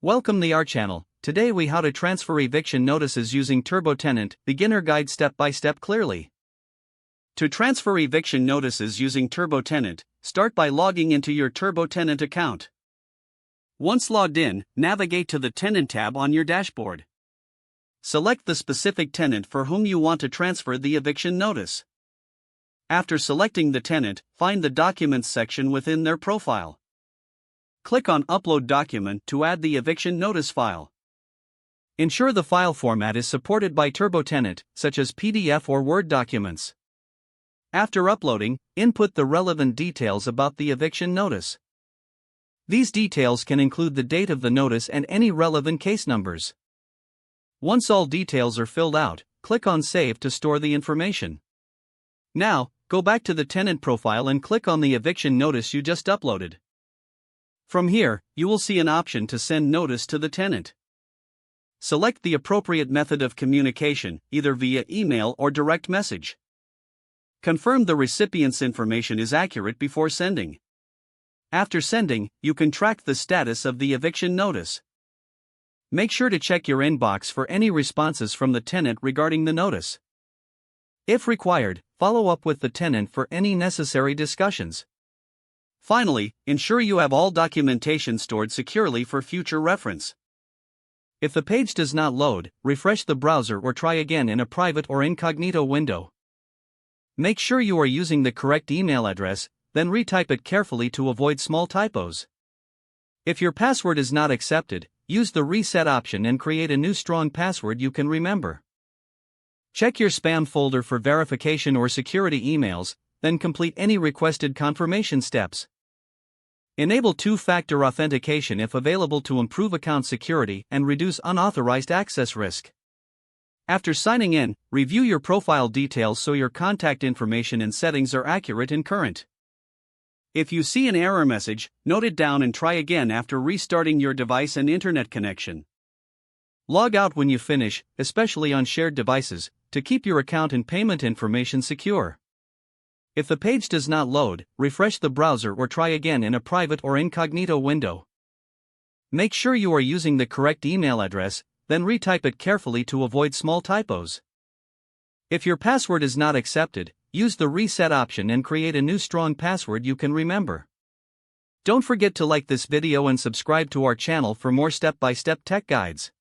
Welcome to our channel. Today we how to transfer eviction notices using TurboTenant, beginner guide step by step clearly. To transfer eviction notices using TurboTenant, start by logging into your TurboTenant account. Once logged in, navigate to the Tenant tab on your dashboard. Select the specific tenant for whom you want to transfer the eviction notice. After selecting the tenant, find the Documents section within their profile. Click on Upload Document to add the eviction notice file. Ensure the file format is supported by TurboTenant, such as PDF or Word documents. After uploading, input the relevant details about the eviction notice. These details can include the date of the notice and any relevant case numbers. Once all details are filled out, click on Save to store the information. Now, go back to the tenant profile and click on the eviction notice you just uploaded. From here, you will see an option to send notice to the tenant. Select the appropriate method of communication, either via email or direct message. Confirm the recipient's information is accurate before sending. After sending, you can track the status of the eviction notice. Make sure to check your inbox for any responses from the tenant regarding the notice. If required, follow up with the tenant for any necessary discussions. Finally, ensure you have all documentation stored securely for future reference. If the page does not load, refresh the browser or try again in a private or incognito window. Make sure you are using the correct email address, then retype it carefully to avoid small typos. If your password is not accepted, use the reset option and create a new strong password you can remember. Check your spam folder for verification or security emails, then complete any requested confirmation steps. Enable two-factor authentication if available to improve account security and reduce unauthorized access risk. After signing in, review your profile details so your contact information and settings are accurate and current. If you see an error message, note it down and try again after restarting your device and internet connection. Log out when you finish, especially on shared devices, to keep your account and payment information secure. If the page does not load, refresh the browser or try again in a private or incognito window. Make sure you are using the correct email address, then retype it carefully to avoid small typos. If your password is not accepted, use the reset option and create a new strong password you can remember. Don't forget to like this video and subscribe to our channel for more step-by-step tech guides.